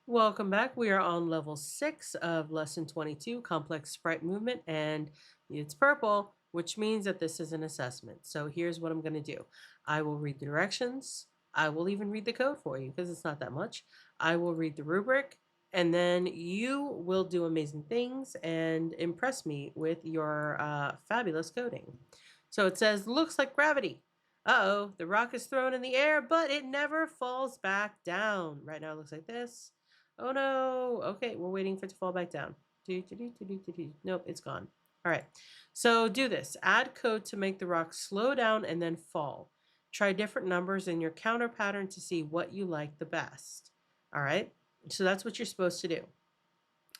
Welcome back. We are on level 6 of lesson 22, complex sprite movement, and it's purple, which means that this is an assessment. So here's what I'm going to do. I will read the directions. I will even read the code for you because it's not that much. I will read the rubric, and then you will do amazing things and impress me with your fabulous coding. So it says, looks like gravity. Uh-oh, the rock is thrown in the air, but it never falls back down. Right now it looks like this. Oh no. Okay, we're waiting for it to fall back down. Nope, it's gone. All right. So do this. Add code to make the rock slow down and then fall. Try different numbers in your counter pattern to see what you like the best. All right. So that's what you're supposed to do.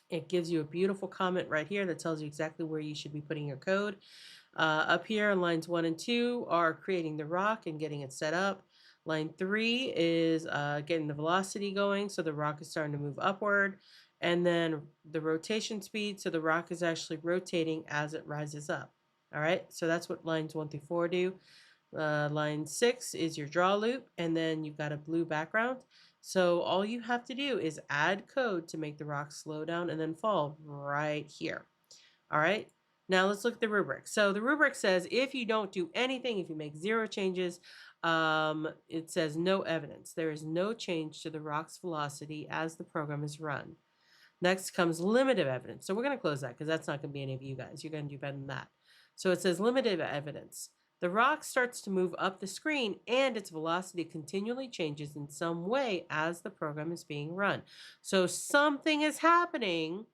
It gives you a beautiful comment right here that tells you exactly where you should be putting your code. Up here on lines 1 and 2 are creating the rock and getting it set up. Line 3 is getting the velocity going, so the rock is starting to move upward. And then the rotation speed, so the rock is actually rotating as it rises up. All right, so that's what lines 1 through 4 do. Line 6 is your draw loop, and then you've got a blue background. So all you have to do is add code to make the rock slow down and then fall right here. All right. Now let's look at the rubric. So the rubric says if you don't do anything, if you make 0 changes, it says no evidence. There is no change to the rock's velocity as the program is run. Next comes limited evidence. So we're going to close that because that's not going to be any of you guys. You're going to do better than that. So it says limited evidence. The rock starts to move up the screen and its velocity continually changes in some way as the program is being run. So something is happening,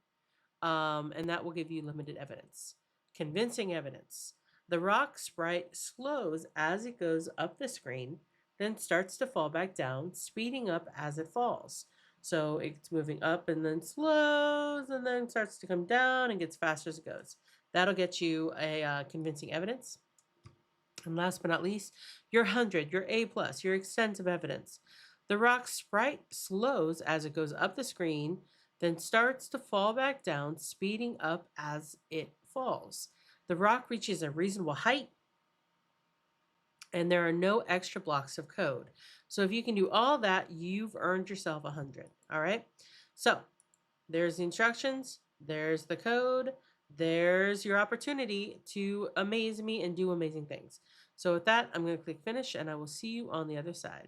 and that will give you limited evidence. Convincing evidence. The rock sprite slows as it goes up the screen, then starts to fall back down, speeding up as it falls. So it's moving up and then slows and then starts to come down and gets faster as it goes. That'll get you a convincing evidence. And last but not least, your 100, your A plus, your extensive evidence. The rock sprite slows as it goes up the screen, then starts to fall back down, speeding up as it falls. The rock reaches a reasonable height, and there are no extra blocks of code. So if you can do all that, you've earned yourself 100. All right. So there's the instructions, there's the code, there's your opportunity to amaze me and do amazing things. So with that, I'm going to click finish, and I will see you on the other side.